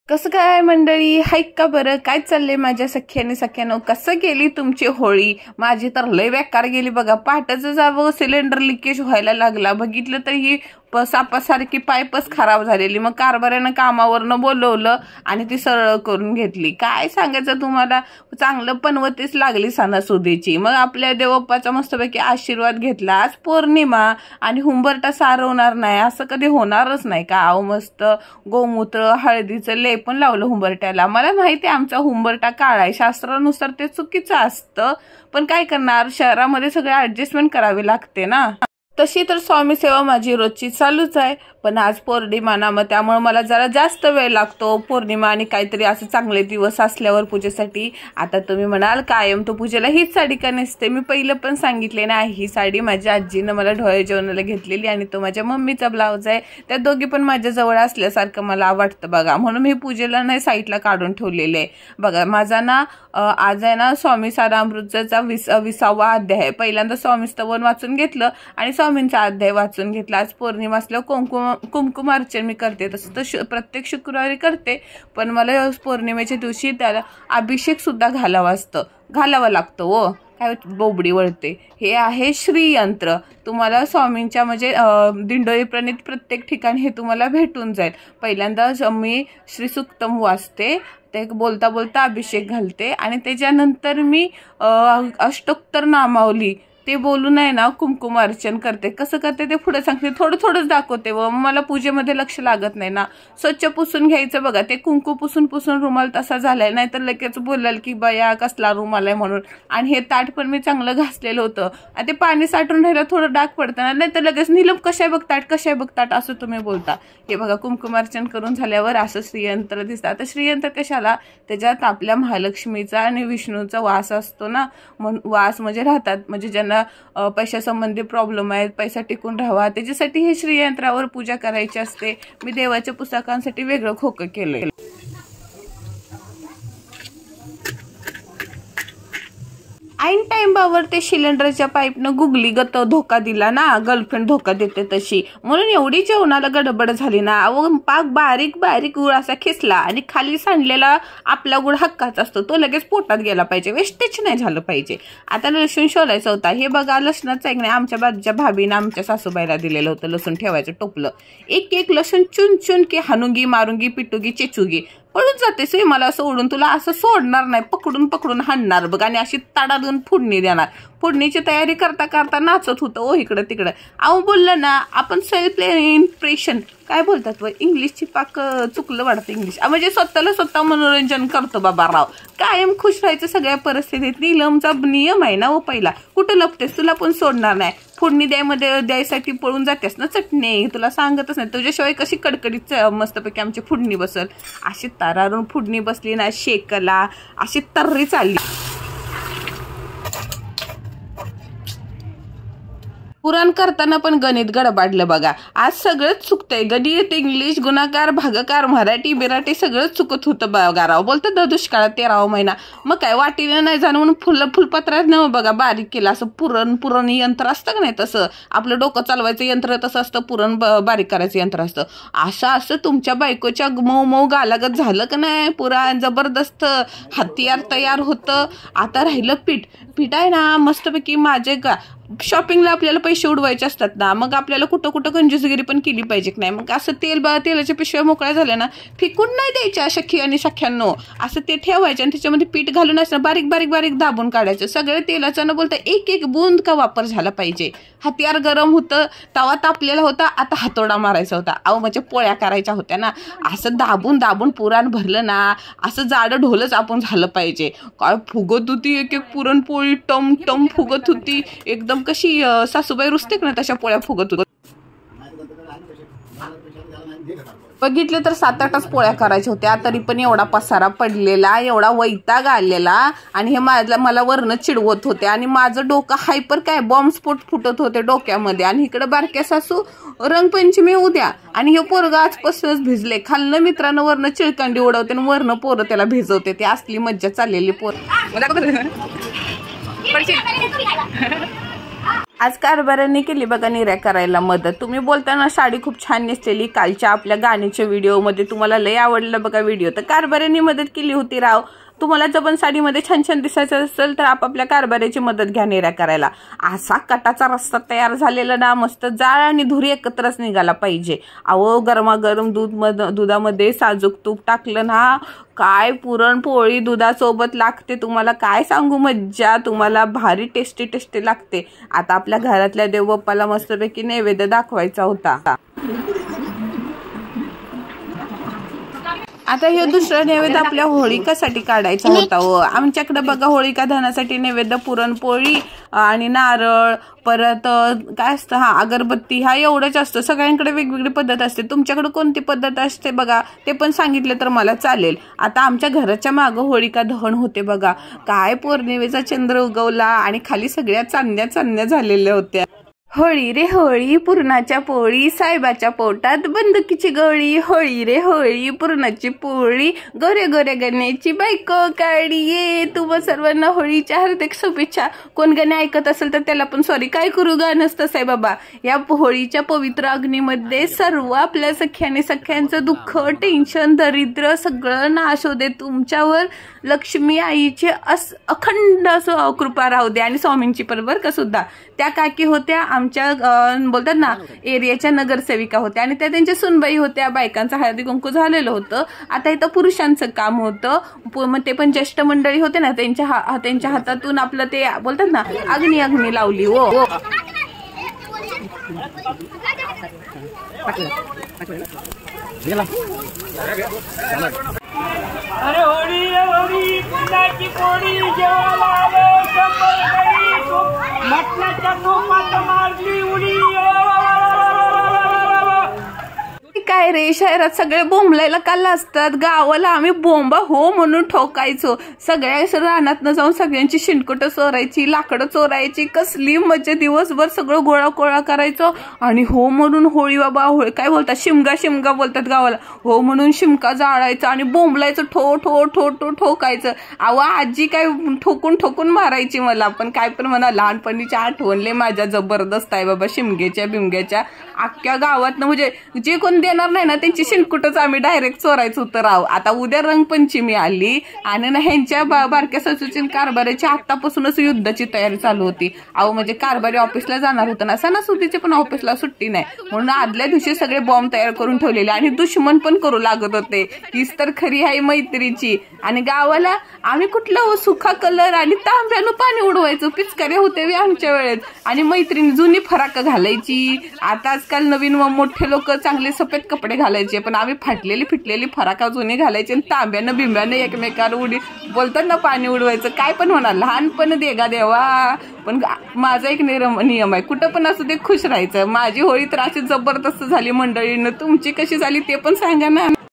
कसं काय मंडळी, हाईक का बरं? काय चाललंय माझ्या सख्याने सख्यानो? कसं गेली तुमची होळी? माझी तर लय बेकार गेली बघा. पहाटेच जावं सिलेंडर लिकेज व्हायला लागला. बघितलं तर ही सापासारखी पाईपच खराब झालेली. मग कारभाऱ्यानं कामावरनं बोलवलं आणि ती सरळ करून घेतली. काय सांगायचं तुम्हाला, चांगलं पनवतीच लागली सणासुदीची. मग आपल्या देवप्पाचा मस्तपैकी आशीर्वाद घेतला. आज पौर्णिमा आणि हुंबरटा सारवणार नाही असं कधी होणारच नाही का? मस्त गोमूत्र हळदीचं लेपन लावलं हुंबरट्याला. मला माहिती आहे आमचा हुंबरटा काळा आहे, शास्त्रानुसार ते चुकीचं असतं, पण काय करणार, शहरामध्ये सगळे ऍडजस्टमेंट करावे लागते ना. तशी तर स्वामी सेवा माझी रोजची चालूच आहे, पण आज पौर्णिमा ना, मग त्यामुळे मला जरा जास्त वेळ लागतो. पौर्णिमा आणि काहीतरी असं चांगले दिवस असल्यावर पूजेसाठी. आता तुम्ही म्हणाल कायम तो पूजेला हीच साडी का नसते? मी पहिलं पण सांगितले ना, ही साडी माझ्या आजीनं मला ढोळे जेवणाला घेतलेली आणि तो माझ्या मम्मीचा ब्लाऊज आहे. त्या दोघी पण माझ्या जवळ असल्यासारखं मला वाटतं बघा, म्हणून मी पूजेला नाही साईडला काढून ठेवलेले आहे बघा. माझा ना आज आहे ना स्वामी सारामृतचा 20वा अध्याय आहे. पहिल्यांदा स्वामी स्तवन वाचून घेतलं आणि स्वामींचा अध्याय वाचून घेतला. आज पौर्णिमा असल्यावर कुंकुमार्चन मी करते, तसं तर प्रत्येक शुक्रवारी करते, पण मला पौर्णिमेच्या दिवशी त्याला अभिषेक सुद्धा घालावा लागतो. हो, काय बोबडी वळते. हे आहे श्रीयंत्र. तुम्हाला स्वामींच्या म्हणजे दिंडोरी प्रणित प्रत्येक ठिकाणी हे तुम्हाला भेटून जाईल. पहिल्यांदा मी श्री सुक्तम वाचते, ते बोलता बोलता अभिषेक घालते आणि त्याच्यानंतर मी अष्टोत्तर नामावली ते बोलून आहे ना कुंकुमार्चन करते. कसं करते ते पुढे सांगते, थोडं थोडंच दाखवते व मला पूजेमध्ये लक्ष लागत नाही ना. स्वच्छ पुसून घ्यायचं बघा. ते कुंकू पुसून रुमाल तसा झालाय, नाहीतर लगेच बोलाल की बया कसला रुमाल आहे म्हणून. आणि हे ताट पण मी चांगलं घासलेलं होतं आणि ते पाणी साठून राहिलं, थोडं डाग पडतं ना, नाहीतर लगेच नीलम कशाय बघतात असं तुम्ही बोलता. हे बघा, कुंकुमार्चन करून झाल्यावर असं श्रीयंत्र दिसतं. आता श्रीयंत्र कशाला? त्याच्यात आपल्या महालक्ष्मीचा आणि विष्णूचा वास असतो ना, वास म्हणजे राहतात, म्हणजे ज्यांना पैशासंबंधी प्रॉब्लेम आहेत, पैसा टिकून राहावा, त्याच्यासाठी हे श्रीयंत्रावर पूजा करायची असते. मी देवाच्या पुस्तकांसाठी वेगळं खोकं केलंय. ऐन टाइमबावर ते सिलेंडरच्या पाईपनं गुगली गत धोका दिला ना, गर्लफ्रेंड धोका देते तशी, म्हणून एवढी जेवणाला गडबड झाली ना. पाक बारीक गुळ असा खेचला आणि खाली सांडलेला आपला गुळ हक्काचा असतो, तो लगेच पोटात गेला पाहिजे, वेस्टेज नाही झालं पाहिजे. आता लसूण शोधायचा होता. हे बघा, लसणाचं एक नाही, आमच्या बाजूच्या भाभीनं आमच्या सासूबाईला दिलेलं होतं लसूण ठेवायचं टोपलं. एक लसूण चुन की हानुगी मारुंगी पिटुगी चेचुगी पळून जातेस मला सोडून, तुला असं सोडणार नाही, पकडून हाणणार बघ आणि अशी ताडा देऊन फोडणी देणार. फोडणीची तयारी करता नाचत होतं ओ इकडं तिकडं. अहो बोललं ना आपण, सेल्फ इम्प्रेशन काय बोलतात व इंग्लिशची पाक चुकलं वाटतं इंग्लिश, म्हणजे स्वतः मनोरंजन करतो बाबा राव. कायम खुश राहायचं सगळ्या परिस्थितीत. नीलमचा नियम आहे ना हो पहिला. कुठं लपतेस, तुला पण सोडणार नाही. फोडणी द्यायसाठी पळून जातेस ना, चटणी तुला सांगतच नाही. तुझ्याशिवाय कशी कडकडीत मस्तपैकी आमची फोडणी बसल. अशी तरारून फोडणी बसली ना शेकला, अशी तर्री चालली. पुराण करताना पण गणित गडबडलं बघा. आज सगळंच चुकतंय. गणित, इंग्लिश, गुणाकार, भागाकार, मराठी बिराठी सगळंच चुकत होतं बघा राव. बोलतं दुष्काळात 13वा महिना. मग काय वाटीने नाही जाणं म्हणून फुलपत्रात न बघा बारीक केलं. असं पुरण यंत्र असतं का नाही, तसं आपलं डोकं चालवायचं यंत्र तसं असतं, पुरण बारीक करायचं यंत्र असतं. असं तुमच्या बायकोच्या मऊ गालागत झालं का नाही. पुराण जबरदस्त हत्यार तयार होतं. आता राहिलं पीठ आहे ना मस्तपैकी. माझे शॉपिंगला आपल्याला पैसे उडवायचे असतात ना, मग आपल्याला कुठं कंजूसगिरी पण केली पाहिजे की नाही. मग असं तेलाच्या पिशव्या मोकळ्या झाल्या ना, फेकून नाही द्यायच्या सखी आणि सख्यांनो. असं ते ठेवायचं आणि त्याच्यामध्ये पीठ घालून असं बारीक दाबून काढायचं. सगळं तेलाचं न बोलता एक बूंद का वापर झाला पाहिजे. हत्यार गरम होतं, तवा तापलेला होता, आता हातोडा मारायचा होता. अहो म्हणजे पोळ्या करायच्या होत्या ना, असं दाबून पुराण भरलं ना, असं जाडं ढोलच आपण झालं पाहिजे. काय फुगत होती एक पुरणपोळी, टम फुगत होती एकदम. कशी सासूबाई रुसते ना तशा पोळ्या फुगत होत्या. बघितले तर 7-8च पोळ्या करायच्या होत्या, तरी पण एवढा पसारा पडलेला, एवढा वैताग आलेला. आणि हे मला वरनं चिडवत होते आणि माझं डोकं हायपर काय बॉम्बस्फोट फुटत होते डोक्यामध्ये. आणि इकडे बारक्या सासू रंगपंचमी उद्या आणि हे पोरगा आजपासूनच भिजले. खाल्लं मित्रांनो वरनं चिळकांडी उडवते आणि वरनं पोरं त्याला भिजवते. ते असली मज्जा चाललेली पोर. आज कारभाऱ्यांनी केली बघा निर्या करायला मदत। तुम्ही बोलताना साडी खूप छान नेसलेली कालच्या आपल्या गाण्याच्या व्हिडिओमध्ये, तुम्हाला लय आवडलं बघा व्हिडिओ, तर कारभाऱ्यांनी मदत केली होती राव। तुम्हाला जर पण साडीमध्ये छान छान दिसायचं असेल तर आपापल्या कारभाऱ्याची मदत घ्या निर्या करायला। असा कटाचा रस्ता तयार झालेला ना, मस्त जाळ आणि धुरी एकत्रच निघाला पाहिजे। अहो गरमागरम दुधामध्ये साजूक तूप टाकलं ना, काय पुरणपोळी दुधासोबत लागते तुम्हाला काय सांगू मज्जा, तुम्हाला भारी टेस्टी टेस्टी लागते। आता आपल्या घरातल्या देवबाप्पाला मस्तपैकी नैवेद्य दाखवायचा होता। आता हे दुसरं नैवेद्य आपल्या होळिकासाठी काढायचा होता व आमच्याकडे बघा होळिका दहनासाठी नैवेद्य पुरणपोळी आणि नारळ, परत काय असतं अगरबत्ती, एवढंच असतं। सगळ्यांकडे वेगवेगळी पद्धत असते, तुमच्याकडे कोणती पद्धत असते बघा ते पण सांगितले तर मला चालेल। आता आमच्या घराच्या मागं होळिका दहन होते बघा, काय पौर्णिमेचा चंद्र उगवला आणि खाली सगळ्या चांदण्या चांदण्या झालेल्या होत्या। होळी रे होळी पुरणाच्या पोळी, साहेबाच्या पोटात बंदुकीची गोळी, होळी रे होळी पुरणाची पोळी, गोरे गोरे गण्याची बायको काढी ये। तुम्हा सर्वांना होळीच्या हार्दिक शुभेच्छा। कोण गाणे ऐकत असेल तर त्याला पण सॉरी, काय करू गाणं असतं साहेब बाबा। या होळीच्या पवित्र अग्नीमध्ये सर्व आपल्या सख्याने सख्यांचं दुःख, टेन्शन, दरिद्र सगळं नाश होते। तुमच्यावर लक्ष्मी आईचे अखंड असं कृपा राहू दे, आणि स्वामींची पण बरं का सुद्धा। त्या काकी होत्या आमच्या बोलतात ना एरियाच्या नगरसेविका होत्या, आणि त्या त्यांच्या सुनबाई होत्या। बायकांचं हळदी कुंकू झालेलं होतं, आता इथं पुरुषांचं काम होतं। मग ते पण ज्येष्ठ मंडळी होते ना, त्यांच्या हातातून आपलं ते बोलतात ना अग्नी लावली हो। अरे होळी होळी पुरणाची पोळी, जेवायला आले शंभर गडी, मटणाच्या तोपात मारली उडी। काय रे, शहरात सगळे बोंबलायला काल असतात, गावाला आम्ही बोंबा हो म्हणून ठोकायचो। सगळ्या रानात जाऊन सगळ्यांची शिंडकुटं चोरायची, लाकडं चोरायची, कसली मजा। दिवसभर सगळं गोळा करायचो आणि हो म्हणून होळी बाबा, होळी काय बोलतात, शिमगा बोलतात गावाला, हो म्हणून शिमका जाळायचा आणि बोंबलायचं, ठो ठो ठो ठो ठोकायचं। अहो आजी काय ठोकून मारायची मला, पण काय पण म्हणा लहानपणीच्या आठवणले माझ्या जबरदस्त आहे बाबा। शिमग्याच्या बिमग्याच्या अख्ख्या गावात म्हणजे जे कोण देणार नाही ना त्यांची शिंडकुटच आम्ही डायरेक्ट चोरायचं होतं राव। आता उद्या रंगपंचमी आली आणि ना ह्यांच्या बारक्या ससूची कारभारीची आतापासूनच युद्धाची तयारी चालू होती। अहो म्हणजे कारभारी ऑफिसला जाणार होतं ना, सणासुदीचे पण ऑफिसला सुट्टी नाही, म्हणून आदल्या दिवशी सगळे बॉम्ब तयार करून ठेवलेले आणि दुश्मन पण करू लागत होते। हीच तर खरी आहे मैत्रीची। आणि गावाला आम्ही कुठला सुखा कलर आणि तांब्यानं पाणी उडवायचो, पिचकारे होते आमच्या वेळेत, आणि मैत्रिणी जुनी फराक घालायची। आता आजकाल नवीन मोठे लोक चांगले सफेद कपडे घालायचे, पण आम्ही फिटलेली फराका जुनी घालायची आणि तांब्यानं बिंब्यानं एकमेकाला उडी बोलतात ना पाणी उडवायचं। काय पण म्हणा लहानपण देगा देवा, पण माझा एक नियम आहे, कुठं पण असं ते खुश राहायचं। माझी होळी तर अशी जबरदस्त झाली मंडळीनं, तुमची कशी झाली ते पण सांगा ना।